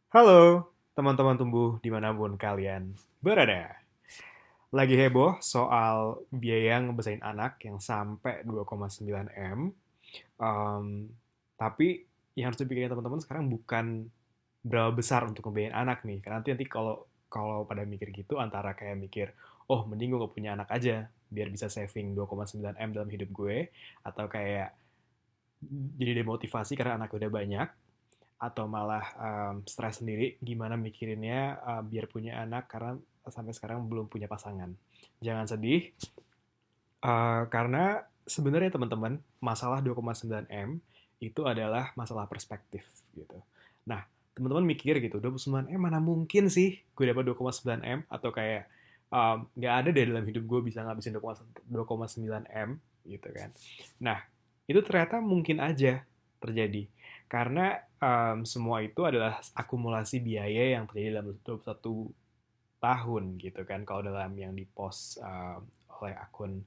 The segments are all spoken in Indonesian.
Halo, teman-teman tumbuh dimanapun kalian berada. Lagi heboh soal biaya ngebesarin anak yang sampai 2,9 M. Em, tapi yang harus dipikirin teman-teman sekarang bukan berapa besar untuk ngebiayain anak nih. Karena nanti kalau kalau pada mikir gitu antara kayak mikir, oh mending gue gak punya anak aja biar bisa saving 2,9 M dalam hidup gue. Atau kayak jadi demotivasi karena anak udah banyak atau malah stres sendiri gimana mikirinnya biar punya anak karena sampai sekarang belum punya pasangan. Jangan sedih, karena sebenarnya teman-teman, masalah 2,9 M itu adalah masalah perspektif gitu. Nah, teman-teman mikir gitu, 2,9 M mana mungkin sih gue dapat 2,9 M atau kayak nggak ada deh dalam hidup gue bisa ngabisin 2,9 M gitu kan. Nah, itu ternyata mungkin aja terjadi karena semua itu adalah akumulasi biaya yang terjadi dalam 21 tahun gitu kan kalau dalam yang dipost oleh akun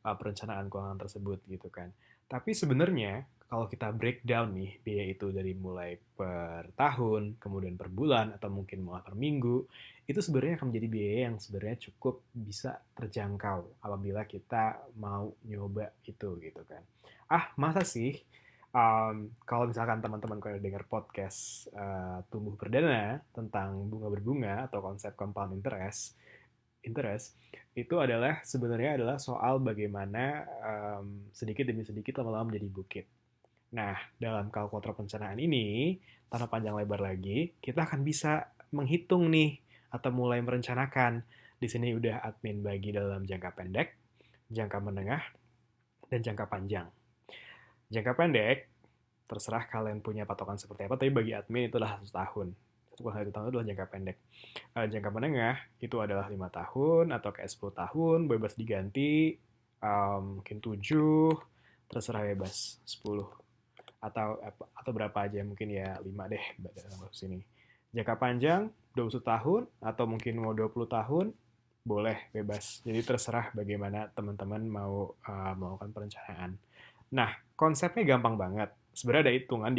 perencanaan keuangan tersebut gitu kan. Tapi sebenarnya kalau kita breakdown nih biaya itu dari mulai per tahun, kemudian per bulan atau mungkin malah per minggu, itu sebenarnya akan menjadi biaya yang sebenarnya cukup bisa terjangkau apabila kita mau nyoba itu gitu kan. Ah, masa sih kalau misalkan teman-teman kalau dengar podcast tumbuh berdana tentang bunga berbunga atau konsep compound interest itu adalah sebenarnya adalah soal bagaimana sedikit demi sedikit lama-lama menjadi bukit. Nah, dalam kalkulator perencanaan ini, tanpa panjang lebar lagi, kita akan bisa menghitung nih atau mulai merencanakan. Di sini udah admin bagi dalam jangka pendek, jangka menengah, dan jangka panjang. Jangka pendek, terserah kalian punya patokan seperti apa, tapi bagi admin itu adalah 1 tahun. 1 tahun adalah jangka pendek. Jangka menengah itu adalah 5 tahun atau kayak 10 tahun, bebas diganti, mungkin 7, terserah bebas 10 atau berapa aja mungkin ya 5 deh dalam kasus ini. Jangka panjang 21 tahun atau mungkin mau 20 tahun boleh bebas. Jadi terserah bagaimana teman-teman mau melakukan perencanaan. Nah, konsepnya gampang banget. Sebenarnya ada hitungan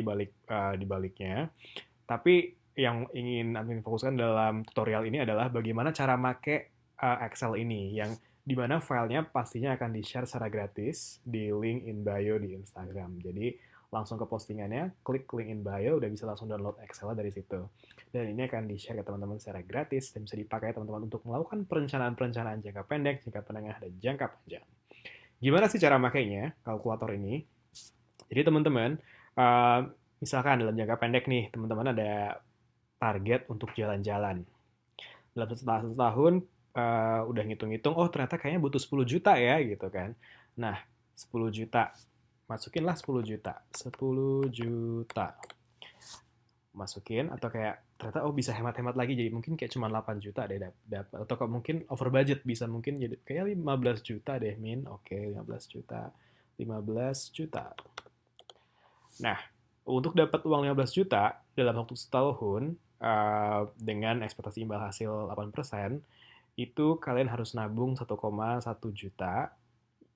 di baliknya, tapi yang ingin admin fokuskan dalam tutorial ini adalah bagaimana cara make Excel ini yang dimana filenya pastinya akan di-share secara gratis di link in bio di Instagram. Jadi langsung ke postingannya, klik link in bio, udah bisa langsung download Excel dari situ. Dan ini akan di-share ke teman-teman secara gratis dan bisa dipakai teman-teman untuk melakukan perencanaan-perencanaan jangka pendek, jangka menengah, dan jangka panjang. Gimana sih cara makainya, kalkulator ini? Jadi teman-teman, uh, misalkan dalam jangka pendek nih, teman-teman ada target untuk jalan-jalan. Dalam satu tahun udah ngitung-ngitung, oh ternyata kayaknya butuh 10 juta ya gitu kan. Nah, 10 juta. Masukinlah 10 juta. 10 juta. Masukin atau kayak ternyata oh bisa hemat-hemat lagi jadi mungkin kayak cuma 8 juta deh dapat atau kok mungkin over budget bisa mungkin jadi kayak 15 juta deh min. Oke, 15 juta. 15 juta. Nah, untuk dapat uang 15 juta dalam waktu setahun dengan ekspektasi imbal hasil 8%, itu kalian harus nabung 1,1 juta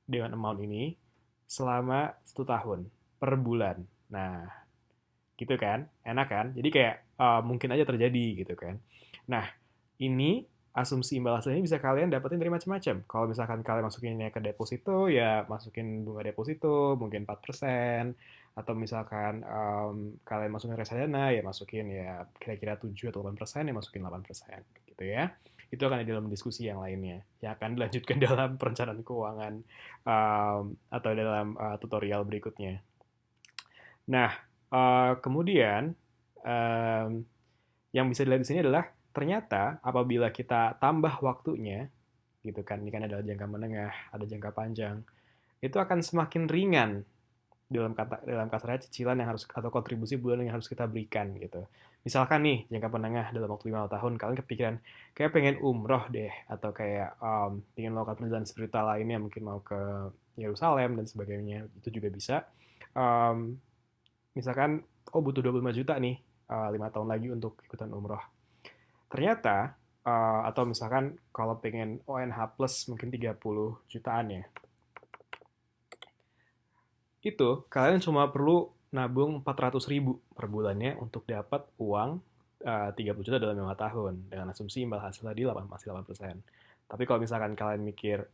dengan amount ini selama 1 tahun per bulan. Nah, gitu kan? Enak kan? Jadi kayak mungkin aja terjadi gitu kan. Nah, ini asumsi imbal hasil ini bisa kalian dapetin dari macam-macam. Kalau misalkan kalian masukinnya ke deposito, ya masukin bunga deposito mungkin 4%. Atau misalkan kalian masukin reksadana, ya masukin ya kira-kira 7 atau 8%, ya masukin 8%. Gitu ya. Itu akan ada dalam diskusi yang lainnya. Yang akan dilanjutkan dalam perencanaan keuangan atau dalam tutorial berikutnya. Nah, kemudian em, yang bisa dilihat di sini adalah ternyata apabila kita tambah waktunya, gitu kan, ini kan ada jangka menengah, ada jangka panjang, itu akan semakin ringan dalam kasarnya cicilan yang harus atau kontribusi bulan yang harus kita berikan gitu. Misalkan nih jangka menengah dalam waktu 5 tahun kalian kepikiran kayak pengen umroh deh atau kayak pengen melakukan perjalanan spiritual lainnya mungkin mau ke Yerusalem dan sebagainya itu juga bisa. Um, Misalkan oh butuh 25 juta nih 5 tahun lagi untuk ikutan umroh. Ternyata atau misalkan kalau pengen ONH plus mungkin 30 jutaan ya. Itu kalian cuma perlu nabung 400 ribu per bulannya untuk dapat uang 30 juta dalam 5 tahun dengan asumsi imbal hasil tadi masih 8%. Tapi kalau misalkan kalian mikir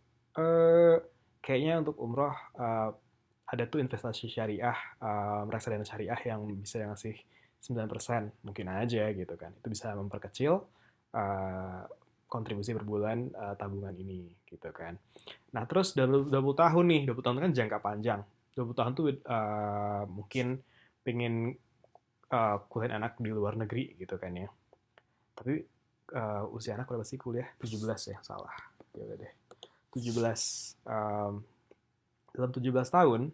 kayaknya untuk umroh ada tuh investasi syariah, reksadana syariah yang bisa ngasih 9%, mungkin aja gitu kan. Itu bisa memperkecil uh, kontribusi per bulan tabungan ini gitu kan. Nah, terus dalam 20 tahun nih, 20 tahun kan jangka panjang. 20 tahun tuh mungkin pengen kuliah anak di luar negeri gitu kan ya. Tapi usia anak berapa sih kuliah? 17 ya, salah. Ya udah deh. 17. Dalam 17 tahun,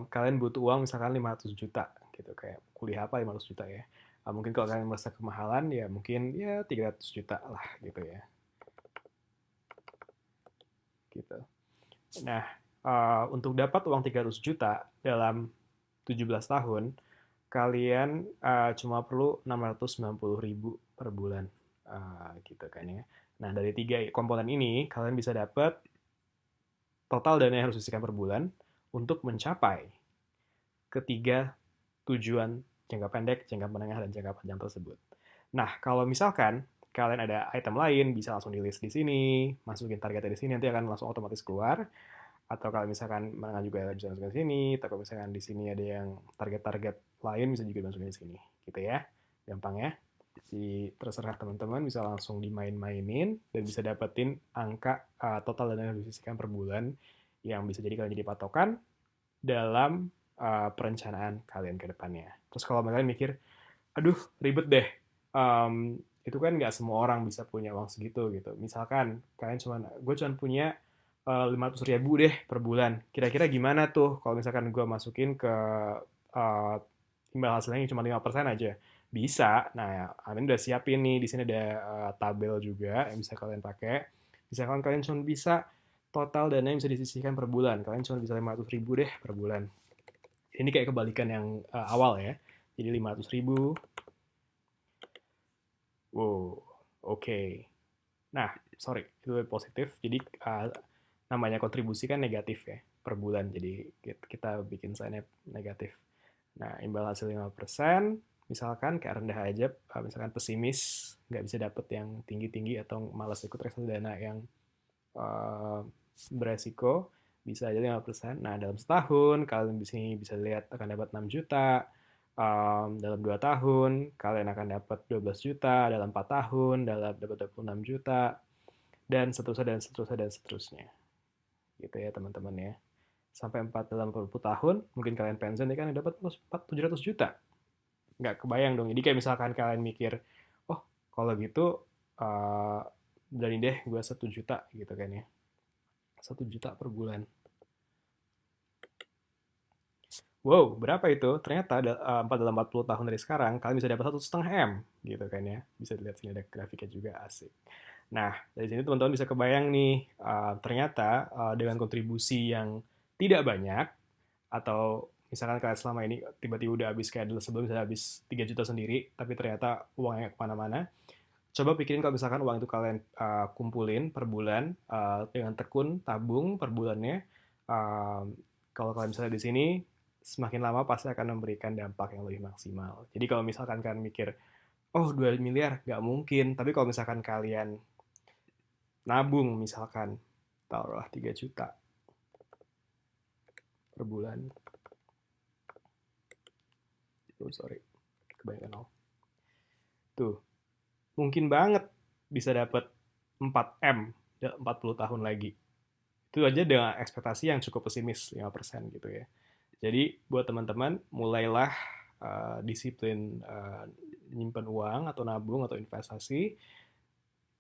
kalian butuh uang misalkan 500 juta gitu. Kayak kuliah apa 500 juta ya. Mungkin kalau kalian merasa kemahalan, ya mungkin ya 300 juta lah gitu ya. Gitu. Nah, untuk dapat uang 300 juta dalam 17 tahun, kalian cuma perlu 690.000 per bulan. Gitu kan ya. Nah, dari 3 komponen ini, kalian bisa dapat total dana yang harus disisikan per bulan untuk mencapai ketiga tujuan jangka pendek, jangka menengah, dan jangka panjang tersebut. Nah, kalau misalkan kalian ada item lain, bisa langsung di list di sini, masukin targetnya di sini, nanti akan langsung otomatis keluar. Atau kalau misalkan menengah juga bisa masukin di sini, atau kalau misalkan di sini ada yang target-target lain, bisa juga masukin di sini. Gitu ya, gampang ya. Jadi terserah teman-teman bisa langsung dimain-mainin dan bisa dapetin angka total dana yang disisihkan per bulan yang bisa jadi kalian jadi patokan dalam perencanaan kalian ke depannya. Terus kalau kalian mikir, aduh ribet deh, itu kan nggak semua orang bisa punya uang segitu gitu. Misalkan kalian gue cuma punya 500.000 deh per bulan. Kira-kira gimana tuh kalau misalkan gue masukin ke uh, imbal hasilnya cuma 5% aja? Bisa. Nah, Amin udah siapin nih. Di sini ada tabel juga yang bisa kalian pakai. Misalkan kalian cuma bisa total dana yang bisa disisihkan per bulan. Kalian cuma bisa 500.000 deh per bulan. Ini kayak kebalikan yang awal ya. Jadi 500.000. Wow, oke. Nah, sorry, itu positif. Jadi namanya kontribusi kan negatif ya per bulan. Jadi kita bikin sign negatif. Nah, imbal hasil 5%, misalkan kayak rendah aja, misalkan pesimis, nggak bisa dapet yang tinggi-tinggi atau malas ikut reksadana yang uh, beresiko, bisa aja 5%. Nah, dalam setahun, kalian di sini bisa lihat akan dapat 6 juta. Dalam 2 tahun, kalian akan dapat 12 juta. Dalam 4 tahun, dapat 26 juta. Dan seterusnya, dan seterusnya, dan seterusnya. Gitu ya, teman-teman ya. Sampai 4 dalam 40 tahun, mungkin kalian pensiun, ya kan dapat 700 juta. Nggak kebayang dong. Jadi kayak misalkan kalian mikir, oh kalau gitu, uh, berani deh gue 1 juta gitu kan ya. 1 juta per bulan. Wow, berapa itu? Ternyata 4 dalam 40 tahun dari sekarang, kalian bisa dapat 1,5 M, gitu kan ya. Bisa dilihat sini ada grafiknya juga, asik. Nah, dari sini teman-teman bisa kebayang nih, ternyata dengan kontribusi yang tidak banyak, atau misalkan kalian selama ini tiba-tiba udah habis kayak dulu sebelum bisa habis 3 juta sendiri, tapi ternyata uangnya kemana-mana, coba pikirin kalau misalkan uang itu kalian kumpulin per bulan dengan tekun tabung per bulannya. Kalau kalian misalnya di sini semakin lama pasti akan memberikan dampak yang lebih maksimal. Jadi kalau misalkan kalian mikir, oh 2 miliar nggak mungkin, tapi kalau misalkan kalian nabung misalkan taruhlah 3 juta per bulan. Oh sorry, kebanyakan nol. Tuh, mungkin banget bisa dapat 4M 40 tahun lagi. Itu aja dengan ekspektasi yang cukup pesimis 5% gitu ya. Jadi buat teman-teman mulailah disiplin nyimpen uang atau nabung atau investasi.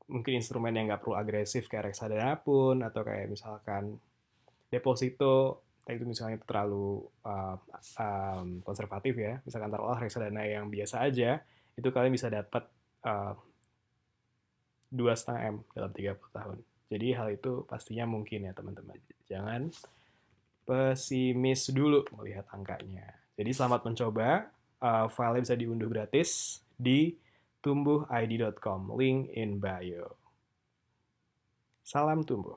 Mungkin instrumen yang nggak perlu agresif kayak reksadana pun atau kayak misalkan deposito itu misalnya terlalu konservatif ya. Misalkan taruhlah reksadana yang biasa aja, itu kalian bisa dapat 2,5 M dalam 30 tahun. Jadi hal itu pastinya mungkin ya teman-teman. Jangan pesimis dulu melihat angkanya. Jadi selamat mencoba. File bisa diunduh gratis di tumbuhid.com. Link in bio. Salam tumbuh.